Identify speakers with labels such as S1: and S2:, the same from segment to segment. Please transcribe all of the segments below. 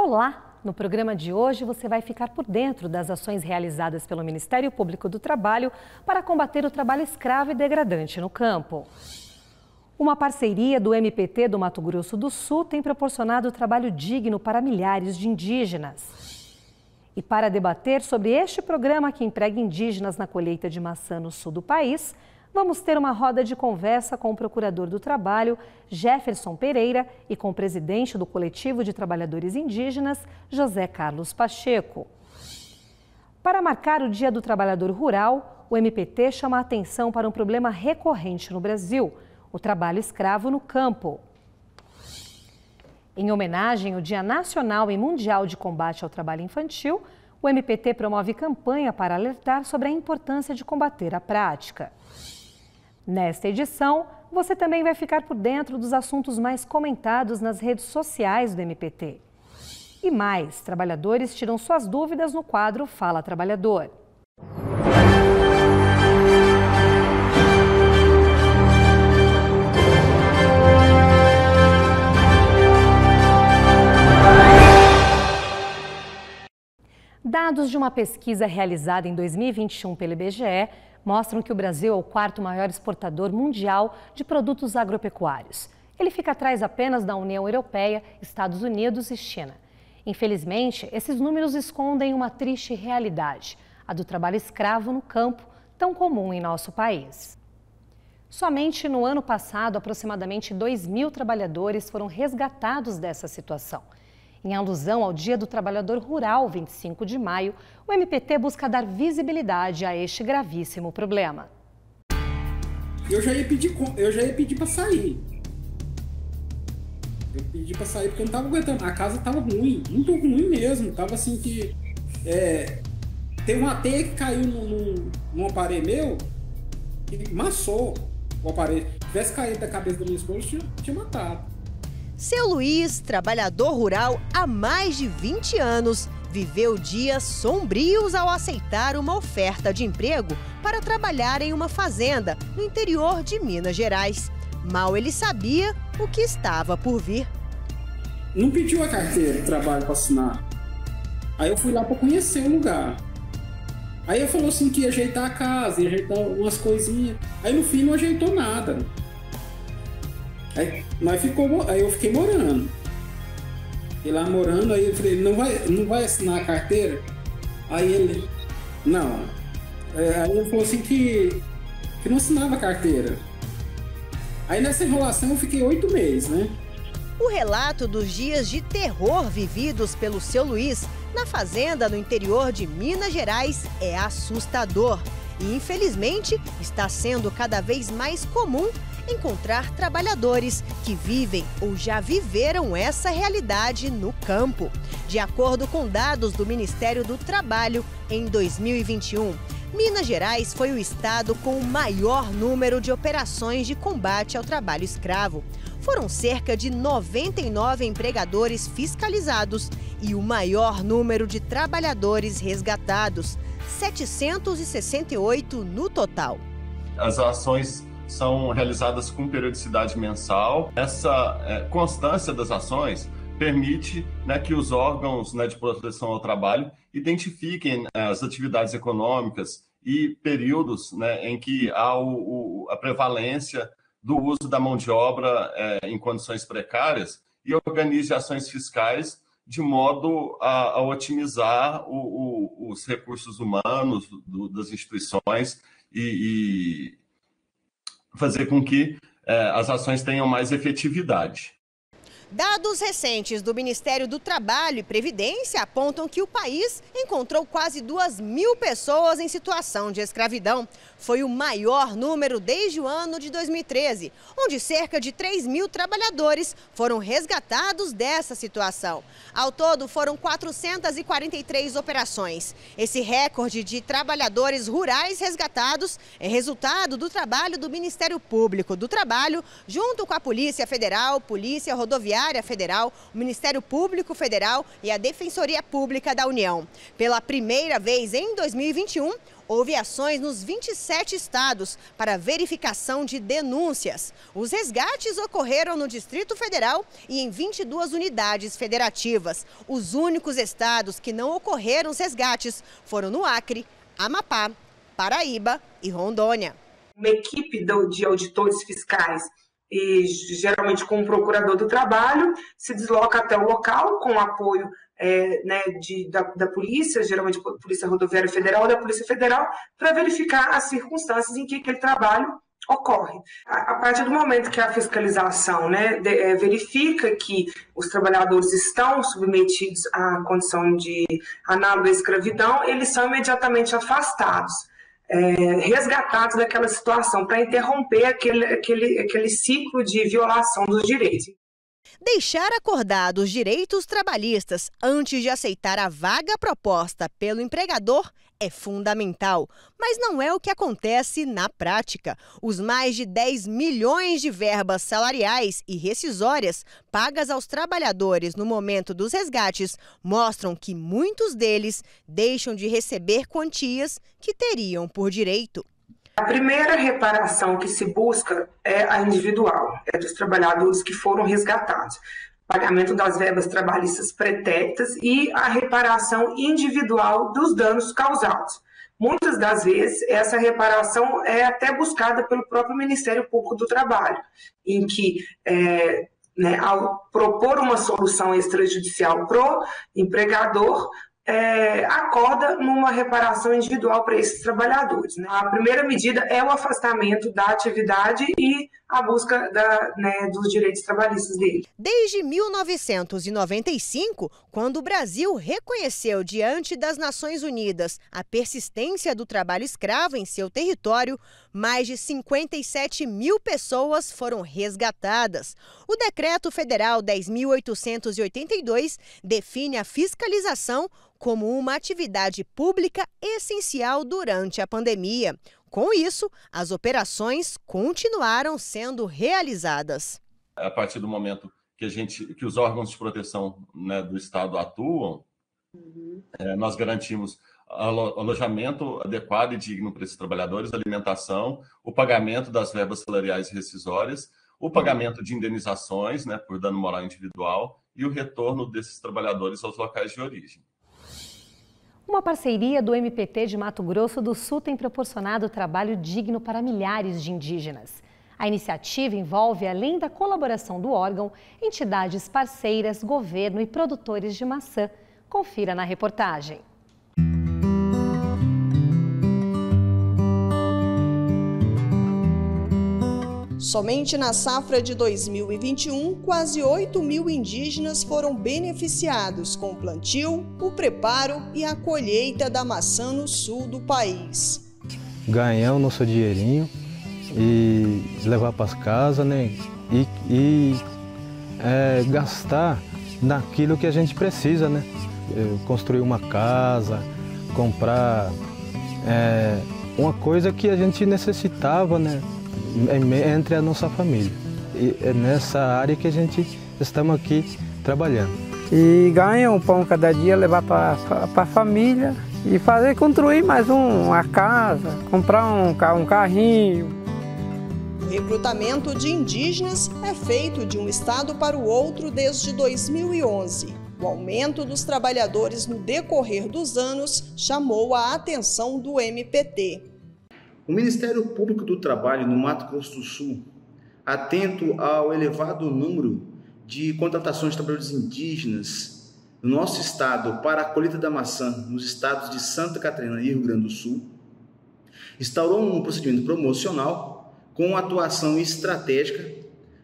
S1: Olá! No programa de hoje você vai ficar por dentro das ações realizadas pelo Ministério Público do Trabalho para combater o trabalho escravo e degradante no campo. Uma parceria do MPT do Mato Grosso do Sul tem proporcionado trabalho digno para milhares de indígenas. E para debater sobre este programa que emprega indígenas na colheita de maçã no sul do país, vamos ter uma roda de conversa com o Procurador do Trabalho, Jefferson Pereira, e com o presidente do Coletivo de Trabalhadores Indígenas, José Carlos Pacheco. Para marcar o Dia do Trabalhador Rural, o MPT chama a atenção para um problema recorrente no Brasil, o trabalho escravo no campo. Em homenagem ao Dia Nacional e Mundial de Combate ao Trabalho Infantil, o MPT promove campanha para alertar sobre a importância de combater a prática. Nesta edição, você também vai ficar por dentro dos assuntos mais comentados nas redes sociais do MPT. E mais, trabalhadores tiram suas dúvidas no quadro Fala Trabalhador. Dados de uma pesquisa realizada em 2021 pelo IBGE mostram que o Brasil é o quarto maior exportador mundial de produtos agropecuários. Ele fica atrás apenas da União Europeia, Estados Unidos e China. Infelizmente, esses números escondem uma triste realidade, a do trabalho escravo no campo, tão comum em nosso país. Somente no ano passado, aproximadamente 2.000 trabalhadores foram resgatados dessa situação. Em alusão ao Dia do Trabalhador Rural, 25 de maio, o MPT busca dar visibilidade a este gravíssimo problema.
S2: Eu já ia pedir para sair. Eu pedi para sair porque eu não estava aguentando. A casa estava ruim, muito ruim mesmo. Tava assim que... teve uma teia que caiu num aparelho meu e amassou o aparelho. Se tivesse caído da cabeça da minha esposa, tinha matado.
S3: Seu Luiz, trabalhador rural há mais de 20 anos, viveu dias sombrios ao aceitar uma oferta de emprego para trabalhar em uma fazenda no interior de Minas Gerais. Mal ele sabia o que estava por vir.
S2: Não pediu a carteira de trabalho para assinar. Aí eu fui lá para conhecer o lugar. Aí ele falou assim que ia ajeitar a casa, ia ajeitar umas coisinhas. Aí no fim não ajeitou nada. Aí eu fiquei morando. E lá morando, aí eu falei, não vai assinar a carteira? Aí ele, não. Aí ele falou assim que não assinava a carteira. Aí nessa enrolação eu fiquei 8 meses, né?
S3: O relato dos dias de terror vividos pelo seu Luiz na fazenda no interior de Minas Gerais é assustador. E infelizmente está sendo cada vez mais comum encontrar trabalhadores que vivem ou já viveram essa realidade no campo. De acordo com dados do Ministério do Trabalho, em 2021, Minas Gerais foi o estado com o maior número de operações de combate ao trabalho escravo. Foram cerca de 99 empregadores fiscalizados e o maior número de trabalhadores resgatados, 768 no total.
S4: As ações são realizadas com periodicidade mensal. Essa constância das ações permite, que os órgãos, de proteção ao trabalho identifiquem as atividades econômicas e períodos, em que há a prevalência do uso da mão de obra em condições precárias e organize ações fiscais de modo a otimizar os recursos humanos das instituições e fazer com que as ações tenham mais efetividade.
S3: Dados recentes do Ministério do Trabalho e Previdência apontam que o país encontrou quase 2.000 pessoas em situação de escravidão. Foi o maior número desde o ano de 2013, onde cerca de 3.000 trabalhadores foram resgatados dessa situação. Ao todo, foram 443 operações. Esse recorde de trabalhadores rurais resgatados é resultado do trabalho do Ministério Público do Trabalho, junto com a Polícia Federal, Polícia Rodoviária Federal, o Ministério Público Federal e a Defensoria Pública da União. Pela primeira vez em 2021, Houve ações nos 27 estados para verificação de denúncias. Os resgates ocorreram no Distrito Federal e em 22 unidades federativas. Os únicos estados que não ocorreram os resgates foram no Acre, Amapá, Paraíba e Rondônia.
S5: Uma equipe de auditores fiscais, e geralmente com o procurador do trabalho, se desloca até o local com o apoio da polícia, geralmente Polícia Rodoviária Federal ou da Polícia Federal, para verificar as circunstâncias em que aquele trabalho ocorre. A partir do momento que a fiscalização verifica que os trabalhadores estão submetidos à condição de análoga à escravidão, eles são imediatamente afastados, resgatados daquela situação, para interromper aquele ciclo de violação dos direitos.
S3: Deixar acordados os direitos trabalhistas antes de aceitar a vaga proposta pelo empregador é fundamental, mas não é o que acontece na prática. Os mais de 10 milhões de verbas salariais e rescisórias pagas aos trabalhadores no momento dos resgates mostram que muitos deles deixam de receber quantias que teriam por direito.
S5: A primeira reparação que se busca é a individual, é dos trabalhadores que foram resgatados. Pagamento das verbas trabalhistas pretéritas e a reparação individual dos danos causados. Muitas das vezes, essa reparação é até buscada pelo próprio Ministério Público do Trabalho, em que, ao propor uma solução extrajudicial pro empregador, acorda numa reparação individual para esses trabalhadores. A primeira medida é o afastamento da atividade e a busca dos direitos trabalhistas dele.
S3: Desde 1995, quando o Brasil reconheceu diante das Nações Unidas a persistência do trabalho escravo em seu território, mais de 57 mil pessoas foram resgatadas. O Decreto Federal 10.882 define a fiscalização como uma atividade pública essencial durante a pandemia. Com isso, as operações continuaram sendo realizadas.
S4: A partir do momento que os órgãos de proteção do Estado atuam, nós garantimos alojamento adequado e digno para esses trabalhadores, alimentação, o pagamento das verbas salariais e rescisórias, o pagamento de indenizações por dano moral individual e o retorno desses trabalhadores aos locais de origem.
S1: Uma parceria do MPT de Mato Grosso do Sul tem proporcionado trabalho digno para milhares de indígenas. A iniciativa envolve, além da colaboração do órgão, entidades parceiras, governo e produtores de maçã. Confira na reportagem.
S6: Somente na safra de 2021, quase 8 mil indígenas foram beneficiados com o plantio, o preparo e a colheita da maçã no sul do país.
S7: Ganhar o nosso dinheirinho e levar para as casas, e gastar naquilo que a gente precisa, construir uma casa, comprar uma coisa que a gente necessitava, entre a nossa família. E é nessa área que a gente estamos aqui trabalhando.
S8: E ganha um pão cada dia, levar para a família e construir mais uma casa, comprar um carrinho.
S6: O recrutamento de indígenas é feito de um estado para o outro desde 2011. O aumento dos trabalhadores no decorrer dos anos chamou a atenção do MPT.
S9: O Ministério Público do Trabalho no Mato Grosso do Sul, atento ao elevado número de contratações de trabalhadores indígenas no nosso estado para a colheita da maçã nos estados de Santa Catarina e Rio Grande do Sul, instaurou um procedimento promocional com atuação estratégica,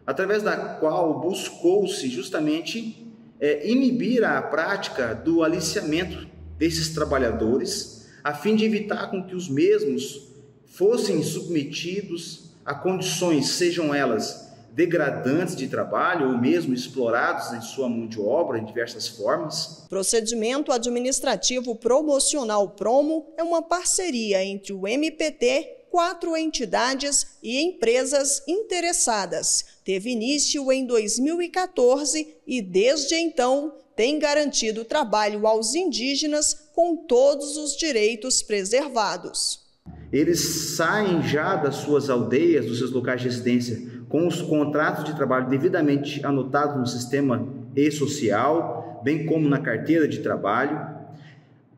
S9: através da qual buscou-se justamente inibir a prática do aliciamento desses trabalhadores, a fim de evitar com que os mesmos fossem submetidos a condições, sejam elas degradantes de trabalho ou mesmo explorados em sua mão de obra em diversas formas.
S6: Procedimento Administrativo Promocional Promo é uma parceria entre o MPT 4 entidades e empresas interessadas. Teve início em 2014 e, desde então, tem garantido trabalho aos indígenas com todos os direitos preservados.
S9: Eles saem já das suas aldeias, dos seus locais de residência, com os contratos de trabalho devidamente anotados no sistema e-social, bem como na carteira de trabalho.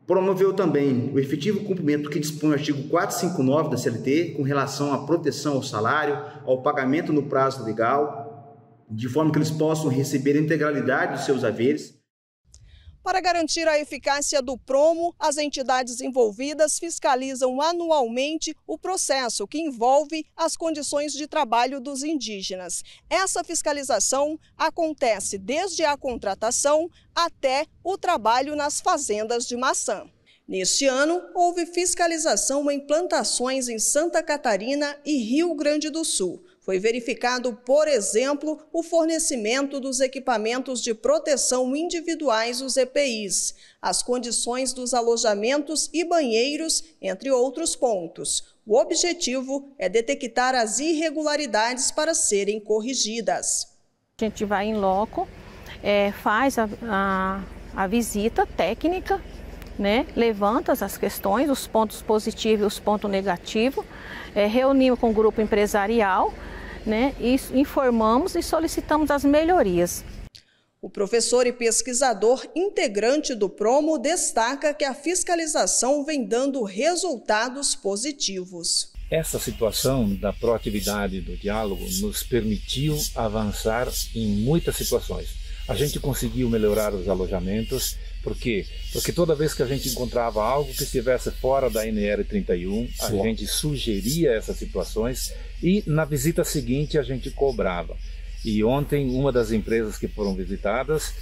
S9: Promoveu também o efetivo cumprimento que dispõe o artigo 459 da CLT, com relação à proteção ao salário, ao pagamento no prazo legal, de forma que eles possam receber a integralidade dos seus haveres.
S6: Para garantir a eficácia do Promo, as entidades envolvidas fiscalizam anualmente o processo que envolve as condições de trabalho dos indígenas. Essa fiscalização acontece desde a contratação até o trabalho nas fazendas de maçã. Neste ano, houve fiscalização em plantações em Santa Catarina e Rio Grande do Sul. Foi verificado, por exemplo, o fornecimento dos equipamentos de proteção individuais, os EPIs, as condições dos alojamentos e banheiros, entre outros pontos. O objetivo é detectar as irregularidades para serem corrigidas.
S10: A gente vai em loco, faz a visita técnica, né? Levanta as questões, os pontos positivos e os pontos negativos, reunimos com o grupo empresarial, né? E informamos e solicitamos as melhorias.
S6: O professor e pesquisador integrante do Promo destaca que a fiscalização vem dando resultados positivos.
S11: Essa situação da proatividade do diálogo nos permitiu avançar em muitas situações. A gente conseguiu melhorar os alojamentos. Por quê? Porque toda vez que a gente encontrava algo que estivesse fora da NR 31, a gente sugeria essas situações e na visita seguinte a gente cobrava. E ontem uma das empresas que foram visitadas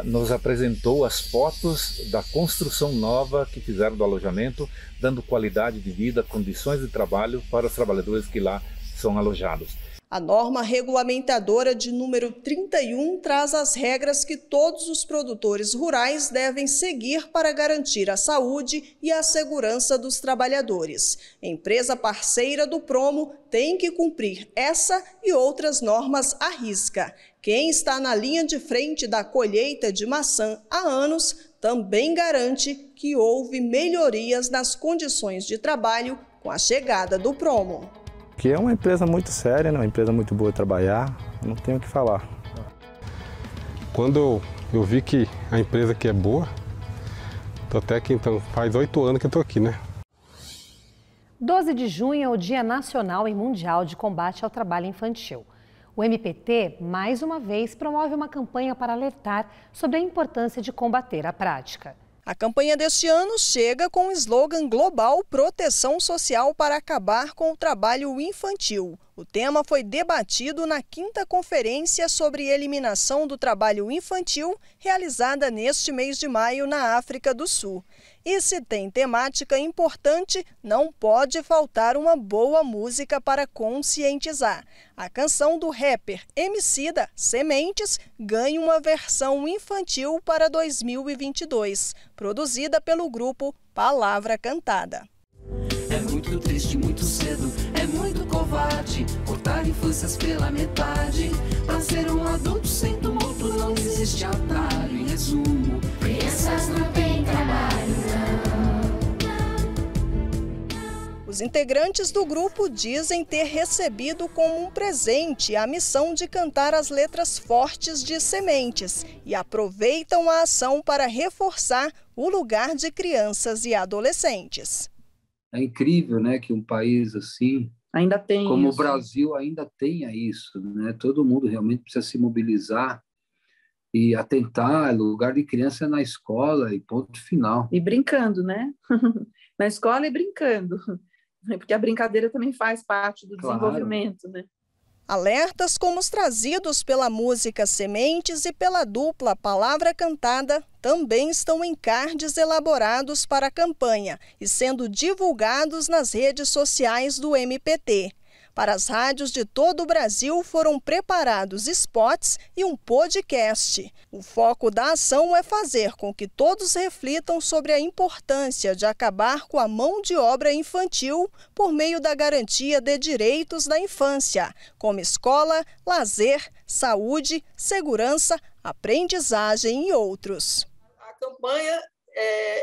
S11: nos apresentou as fotos da construção nova que fizeram do alojamento, dando qualidade de vida, condições de trabalho para os trabalhadores que lá são alojados.
S6: A norma regulamentadora de número 31 traz as regras que todos os produtores rurais devem seguir para garantir a saúde e a segurança dos trabalhadores. Empresa parceira do Promo tem que cumprir essa e outras normas à risca. Quem está na linha de frente da colheita de maçã há anos também garante que houve melhorias nas condições de trabalho com a chegada do Promo.
S12: Que é uma empresa muito séria, né? Uma empresa muito boa de trabalhar, não tenho o que falar.
S13: Quando eu vi que a empresa aqui é boa, tô até aqui, então faz 8 anos que eu tô aqui, né?
S1: 12 de junho é o Dia Nacional e Mundial de Combate ao Trabalho Infantil. O MPT, mais uma vez, promove uma campanha para alertar sobre a importância de combater a prática.
S6: A campanha deste ano chega com o slogan global Proteção Social para acabar com o trabalho infantil. O tema foi debatido na 5ª Conferência sobre Eliminação do Trabalho Infantil, realizada neste mês de maio na África do Sul. E se tem temática importante, não pode faltar uma boa música para conscientizar. A canção do rapper Emicida, Sementes, ganha uma versão infantil para 2022, produzida pelo grupo Palavra Cantada.
S14: É muito triste, muito cedo, é muito covarde cortar infâncias pela metade. Pra ser um adulto sem tumulto não existe atalho. Em resumo, crianças não têm trabalho, não.
S6: Os integrantes do grupo dizem ter recebido como um presente a missão de cantar as letras fortes de Sementes e aproveitam a ação para reforçar o lugar de crianças e adolescentes.
S15: É incrível, né, que um país assim,
S16: ainda tem
S15: como
S16: isso.
S15: O Brasil ainda tenha isso, né? Todo mundo realmente precisa se mobilizar e atentar, lugar de criança na escola e ponto final.
S16: E brincando, né? Na escola e brincando, porque a brincadeira também faz parte do desenvolvimento, né?
S6: Alertas como os trazidos pela música Sementes e pela dupla Palavra Cantada também estão em cards elaborados para a campanha e sendo divulgados nas redes sociais do MPT. Para as rádios de todo o Brasil foram preparados spots e um podcast. O foco da ação é fazer com que todos reflitam sobre a importância de acabar com a mão de obra infantil por meio da garantia de direitos da infância, como escola, lazer, saúde, segurança, aprendizagem e outros.
S17: A campanha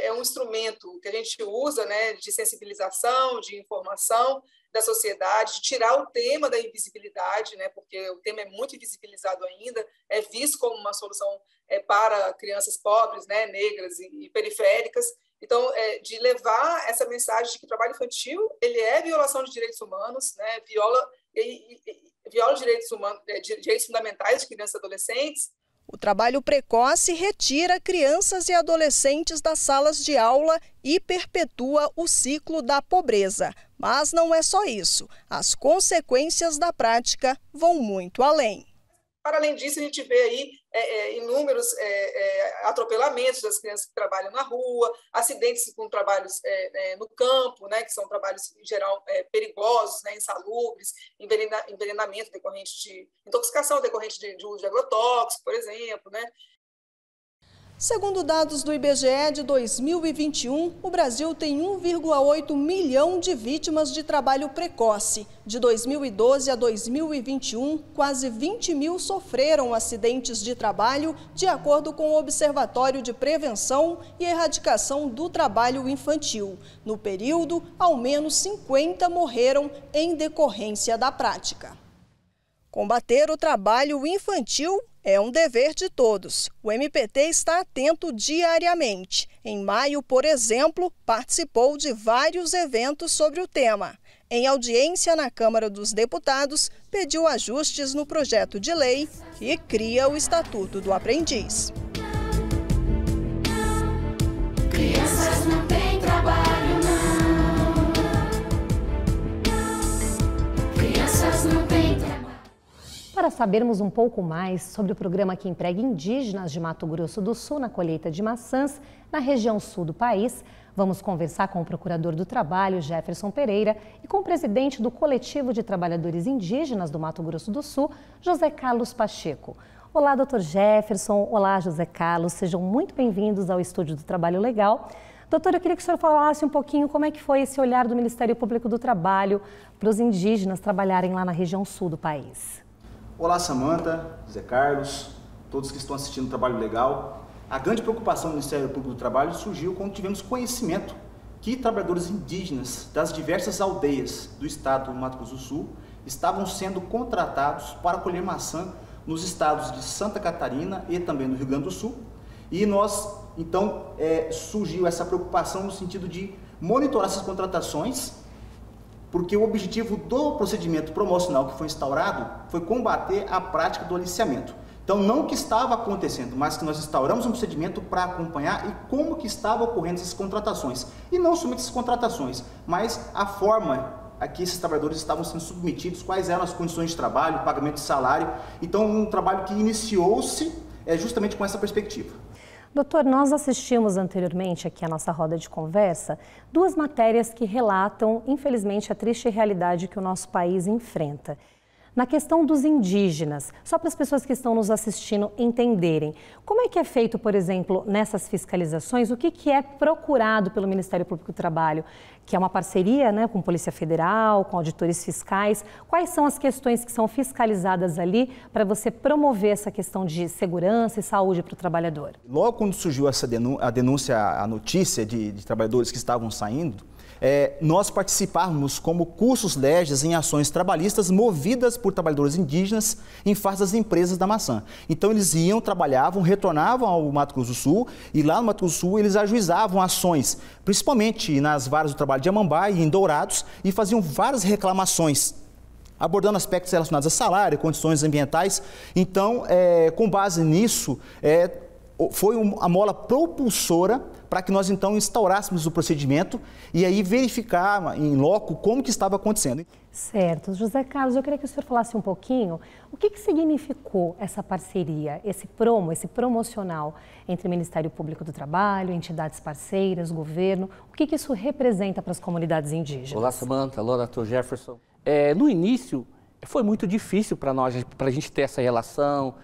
S17: é um instrumento que a gente usa, né, de sensibilização, de informação da sociedade, de tirar o tema da invisibilidade, né, porque o tema é muito invisibilizado ainda, é visto como uma solução para crianças pobres, né, negras e periféricas. Então, de levar essa mensagem de que o trabalho infantil ele é violação de direitos humanos, né, viola direitos fundamentais de crianças e adolescentes.
S6: O trabalho precoce retira crianças e adolescentes das salas de aula e perpetua o ciclo da pobreza. Mas não é só isso. As consequências da prática vão muito além.
S17: Para além disso, a gente vê aí inúmeros atropelamentos das crianças que trabalham na rua, acidentes com trabalhos no campo, né, que são trabalhos, em geral, perigosos, né, insalubres, envenenamento decorrente de intoxicação decorrente de uso de agrotóxico, por exemplo, né.
S6: Segundo dados do IBGE de 2021, o Brasil tem 1,8 milhão de vítimas de trabalho precoce. De 2012 a 2021, quase 20 mil sofreram acidentes de trabalho, de acordo com o Observatório de Prevenção e Erradicação do Trabalho Infantil. No período, ao menos 50 morreram em decorrência da prática. Combater o trabalho infantil é um dever de todos. O MPT está atento diariamente. Em maio, por exemplo, participou de vários eventos sobre o tema. Em audiência na Câmara dos Deputados, pediu ajustes no projeto de lei que cria o Estatuto do Aprendiz.
S14: Crianças não têm trabalho, não. Crianças não têm trabalho.
S1: Para sabermos um pouco mais sobre o programa que emprega indígenas de Mato Grosso do Sul na colheita de maçãs na região sul do país, vamos conversar com o procurador do Trabalho, Jefferson Pereira, e com o presidente do Coletivo de Trabalhadores Indígenas do Mato Grosso do Sul, José Carlos Pacheco. Olá, doutor Jefferson. Olá, José Carlos. Sejam muito bem-vindos ao Estúdio do Trabalho Legal. Doutor, eu queria que o senhor falasse um pouquinho como é que foi esse olhar do Ministério Público do Trabalho para os indígenas trabalharem lá na região sul do país.
S9: Olá, Samanta, Zé Carlos, todos que estão assistindo o Trabalho Legal. A grande preocupação do Ministério Público do Trabalho surgiu quando tivemos conhecimento que trabalhadores indígenas das diversas aldeias do estado do Mato Grosso do Sul estavam sendo contratados para colher maçã nos estados de Santa Catarina e também no Rio Grande do Sul. E nós, então, surgiu essa preocupação no sentido de monitorar essas contratações, porque o objetivo do procedimento promocional que foi instaurado foi combater a prática do aliciamento. Então, não o que estava acontecendo, mas que nós instauramos um procedimento para acompanhar e como que estavam ocorrendo essas contratações. E não somente essas contratações, mas a forma a que esses trabalhadores estavam sendo submetidos, quais eram as condições de trabalho, pagamento de salário. Então, um trabalho que iniciou-se justamente com essa perspectiva.
S1: Doutor, nós assistimos anteriormente aqui à nossa roda de conversa duas matérias que relatam, infelizmente, a triste realidade que o nosso país enfrenta. Na questão dos indígenas, só para as pessoas que estão nos assistindo entenderem, como é que é feito, por exemplo, nessas fiscalizações, o que é procurado pelo Ministério Público do Trabalho, que é uma parceria, né, com Polícia Federal, com auditores fiscais, quais são as questões que são fiscalizadas ali para você promover essa questão de segurança e saúde para o trabalhador?
S9: Logo quando surgiu essa denúncia, a notícia de trabalhadores que estavam saindo, nós participávamos como cursos legis em ações trabalhistas movidas por trabalhadores indígenas em face das empresas da maçã. Então eles iam, trabalhavam, retornavam ao Mato Grosso do Sul e lá no Mato Grosso do Sul eles ajuizavam ações, principalmente nas varas do trabalho de Amambá e em Dourados, e faziam várias reclamações, abordando aspectos relacionados a salário, condições ambientais. Então, com base nisso, foi a mola propulsora para que nós então instaurássemos o procedimento e aí verificar em loco como que estava acontecendo.
S1: Certo. José Carlos, eu queria que o senhor falasse um pouquinho o que significou essa parceria, esse promocional entre o Ministério Público do Trabalho, entidades parceiras, governo, o que isso representa para as comunidades indígenas?
S18: Olá, Samanta. Olá, doutor Jefferson. No início, foi muito difícil para nós, para a gente ter essa relação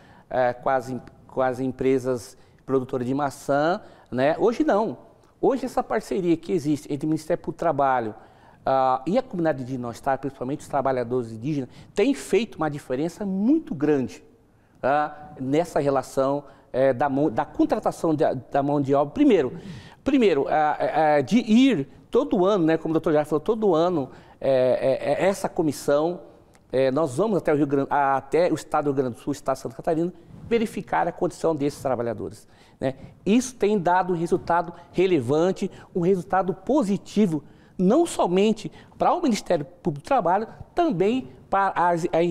S18: com as empresas produtoras de maçã, né? Hoje não. Hoje essa parceria que existe entre o Ministério do Trabalho e a comunidade de nós, principalmente os trabalhadores indígenas, tem feito uma diferença muito grande nessa relação da contratação da mão de obra. Primeiro de ir todo ano, né, como o doutor já falou, todo ano essa comissão, nós vamos até o estado do Rio Grande do Sul, o estado de Santa Catarina, verificar a condição desses trabalhadores, né? Isso tem dado um resultado relevante, um resultado positivo, não somente para o Ministério Público do Trabalho, também para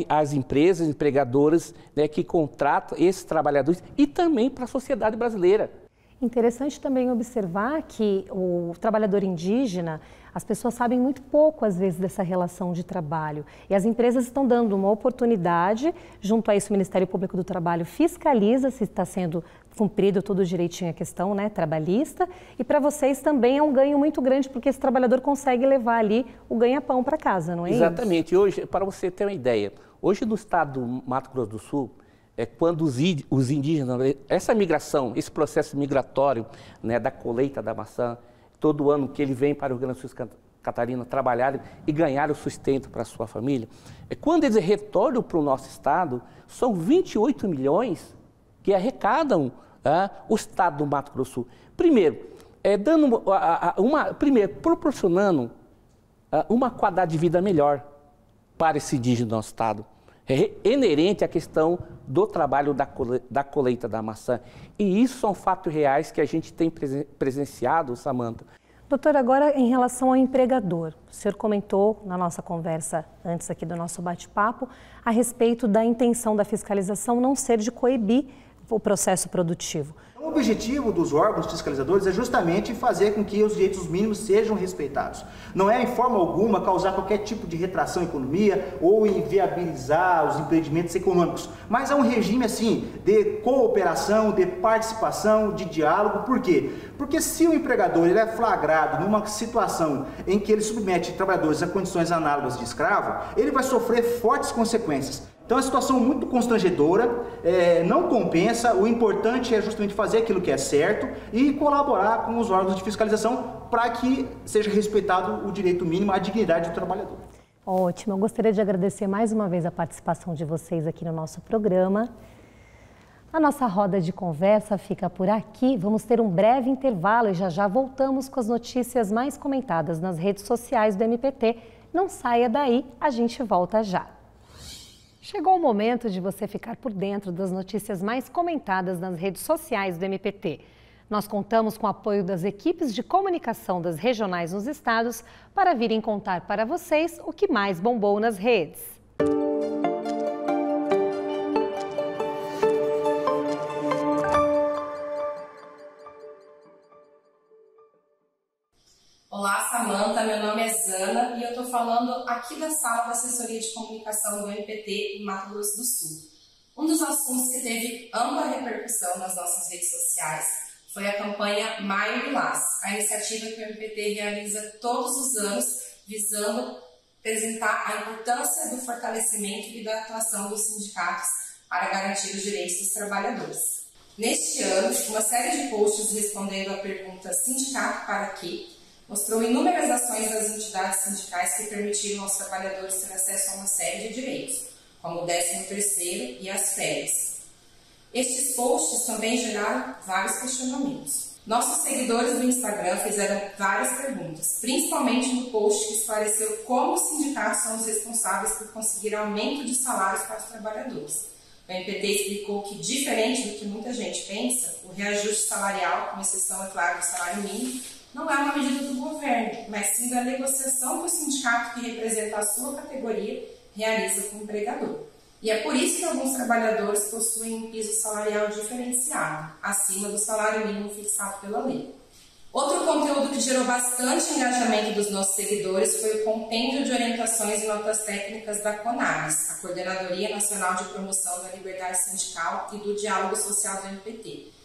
S18: as empresas, empregadoras, né, que contratam esses trabalhadores e também para a sociedade brasileira.
S1: Interessante também observar que o trabalhador indígena, as pessoas sabem muito pouco, às vezes, dessa relação de trabalho. E as empresas estão dando uma oportunidade, junto a isso o Ministério Público do Trabalho fiscaliza se está sendo cumprido tudo direitinho a questão, né, trabalhista. E para vocês também é um ganho muito grande, porque esse trabalhador consegue levar ali o ganha-pão para casa, não é isso?
S18: Exatamente. Hoje, para você ter uma ideia, hoje no estado do Mato Grosso do Sul, quando os indígenas, essa migração, esse processo migratório, né, da colheita da maçã, todo ano que ele vem para o Rio Grande do Sul, Catarina, trabalhar e ganhar o sustento para a sua família, quando eles retornam para o nosso estado, são 28 milhões que arrecadam o estado do Mato Grosso do Sul. Primeiro, proporcionando uma qualidade de vida melhor para esse indígena do nosso estado. É inerente à questão do trabalho da colheita da maçã. E isso são fatos reais que a gente tem presenciado, Samantha.
S1: Doutor, agora em relação ao empregador, o senhor comentou na nossa conversa antes aqui do nosso bate-papo a respeito da intenção da fiscalização não ser de coibir o processo produtivo.
S19: O objetivo dos órgãos fiscalizadores é justamente fazer com que os direitos mínimos sejam respeitados. Não é, em forma alguma, causar qualquer tipo de retração à economia ou inviabilizar os empreendimentos econômicos, mas é um regime, assim, de cooperação, de participação, de diálogo. Por quê? Porque se o empregador ele é flagrado numa situação em que ele submete trabalhadores a condições análogas de escravo, ele vai sofrer fortes consequências. Então é uma situação muito constrangedora, não compensa, o importante é justamente fazer aquilo que é certo e colaborar com os órgãos de fiscalização para que seja respeitado o direito mínimo à dignidade do trabalhador.
S1: Ótimo, eu gostaria de agradecer mais uma vez a participação de vocês aqui no nosso programa. A nossa roda de conversa fica por aqui, vamos ter um breve intervalo e já voltamos com as notícias mais comentadas nas redes sociais do MPT. Não saia daí, a gente volta já. Chegou o momento de você ficar por dentro das notícias mais comentadas nas redes sociais do MPT. Nós contamos com o apoio das equipes de comunicação das regionais nos estados para virem contar para vocês o que mais bombou nas redes.
S20: Olá, Samantha, meu nome é Zana e eu estou falando aqui da sala da assessoria de comunicação do MPT em Mato Grosso do Sul. Um dos assuntos que teve ampla repercussão nas nossas redes sociais foi a campanha Maio Lilás, a iniciativa que o MPT realiza todos os anos visando apresentar a importância do fortalecimento e da atuação dos sindicatos para garantir os direitos dos trabalhadores. Neste ano, uma série de posts respondendo à pergunta Sindicato para quê? Mostrou inúmeras ações das entidades sindicais que permitiram aos trabalhadores ter acesso a uma série de direitos, como o 13º e as férias. Estes posts também geraram vários questionamentos. Nossos seguidores do Instagram fizeram várias perguntas, principalmente no post que esclareceu como os sindicatos são os responsáveis por conseguir aumento de salários para os trabalhadores. O MPT explicou que, diferente do que muita gente pensa, o reajuste salarial, com exceção, é claro, do salário mínimo, não é uma medida do governo, mas sim da negociação que o sindicato que representa a sua categoria realiza com o empregador. E é por isso que alguns trabalhadores possuem um piso salarial diferenciado, acima do salário mínimo fixado pela lei. Outro conteúdo que gerou bastante engajamento dos nossos seguidores foi o compêndio de orientações e notas técnicas da CONABS, a Coordenadoria Nacional de Promoção da Liberdade Sindical e do Diálogo Social do MPT.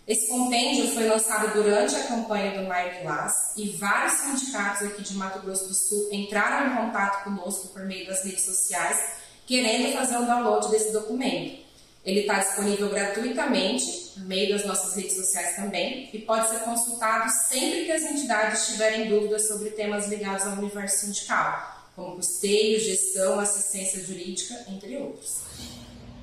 S20: Esse compêndio foi lançado durante a campanha do Maio Lilás e vários sindicatos aqui de Mato Grosso do Sul entraram em contato conosco por meio das redes sociais, querendo fazer o download desse documento. Ele está disponível gratuitamente, por meio das nossas redes sociais também, e pode ser consultado sempre que as entidades tiverem dúvidas sobre temas ligados ao universo sindical, como custeio, gestão, assistência jurídica, entre outros.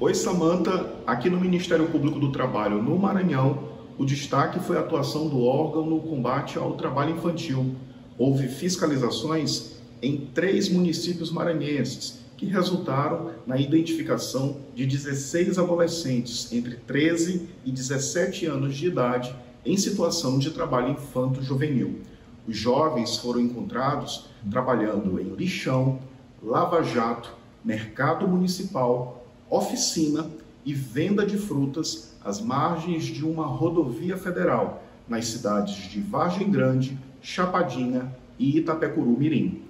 S21: Oi, Samanta. Aqui no Ministério Público do Trabalho, no Maranhão, o destaque foi a atuação do órgão no combate ao trabalho infantil. Houve fiscalizações em 3 municípios maranhenses, que resultaram na identificação de 16 adolescentes entre 13 e 17 anos de idade em situação de trabalho infanto-juvenil. Os jovens foram encontrados trabalhando em lixão, lava-jato, mercado municipal, oficina e venda de frutas às margens de uma rodovia federal, nas cidades de Vargem Grande, Chapadinha e Itapecuru-Mirim.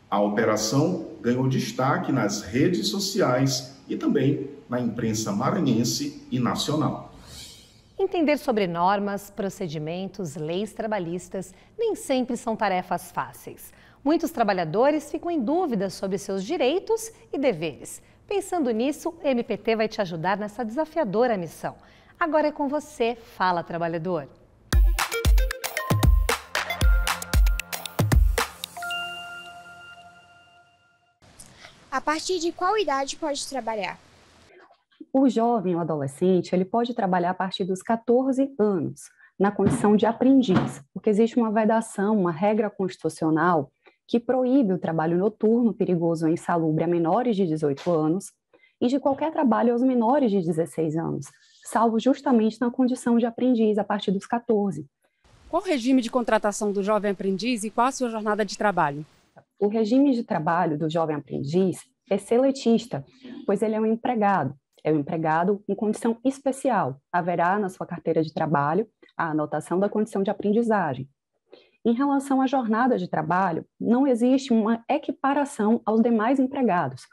S21: A operação ganhou destaque nas redes sociais e também na imprensa maranhense e nacional.
S1: Entender sobre normas, procedimentos, leis trabalhistas nem sempre são tarefas fáceis. Muitos trabalhadores ficam em dúvida sobre seus direitos e deveres. Pensando nisso, o MPT vai te ajudar nessa desafiadora missão. Agora é com você, Fala Trabalhador!
S22: A partir de qual idade pode trabalhar?
S23: O jovem ou adolescente, ele pode trabalhar a partir dos 14 anos, na condição de aprendiz, porque existe uma vedação, uma regra constitucional que proíbe o trabalho noturno, perigoso ou insalubre a menores de 18 anos e de qualquer trabalho aos menores de 16 anos, salvo justamente na condição de aprendiz a partir dos 14.
S24: Qual o regime de contratação do jovem aprendiz e qual a sua jornada de trabalho?
S23: O regime de trabalho do jovem aprendiz é seletista, pois ele é um empregado em condição especial. Haverá na sua carteira de trabalho a anotação da condição de aprendizagem. Em relação à jornada de trabalho, não existe uma equiparação aos demais empregados,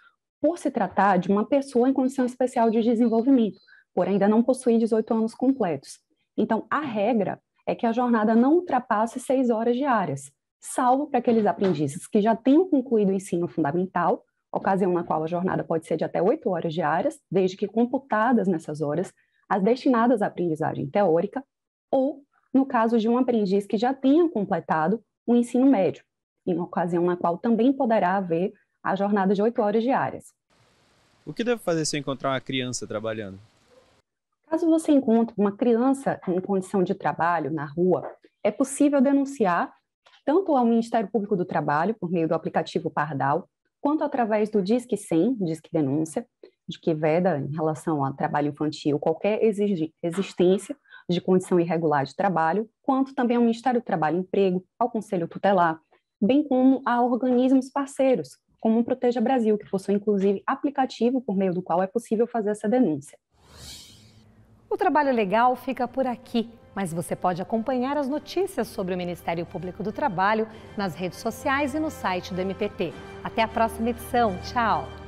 S23: por se tratar de uma pessoa em condição especial de desenvolvimento, porém ainda não possui 18 anos completos. Então, a regra é que a jornada não ultrapasse 6 horas diárias, salvo para aqueles aprendizes que já tenham concluído o ensino fundamental, ocasião na qual a jornada pode ser de até 8 horas diárias, desde que computadas nessas horas as destinadas à aprendizagem teórica, ou no caso de um aprendiz que já tenha completado o ensino médio, em ocasião na qual também poderá haver a jornada de 8 horas diárias.
S25: O que devo fazer se eu encontrar uma criança trabalhando?
S23: Caso você encontre uma criança em condição de trabalho na rua, é possível denunciar tanto ao Ministério Público do Trabalho, por meio do aplicativo Pardal, quanto através do Disque 100, Disque Denúncia, de que veda em relação ao trabalho infantil qualquer existência de condição irregular de trabalho, quanto também ao Ministério do Trabalho e Emprego, ao Conselho Tutelar, bem como a organismos parceiros, como o Proteja Brasil, que possui inclusive aplicativo por meio do qual é possível fazer essa denúncia.
S1: O Trabalho Legal fica por aqui, mas você pode acompanhar as notícias sobre o Ministério Público do Trabalho nas redes sociais e no site do MPT. Até a próxima edição. Tchau!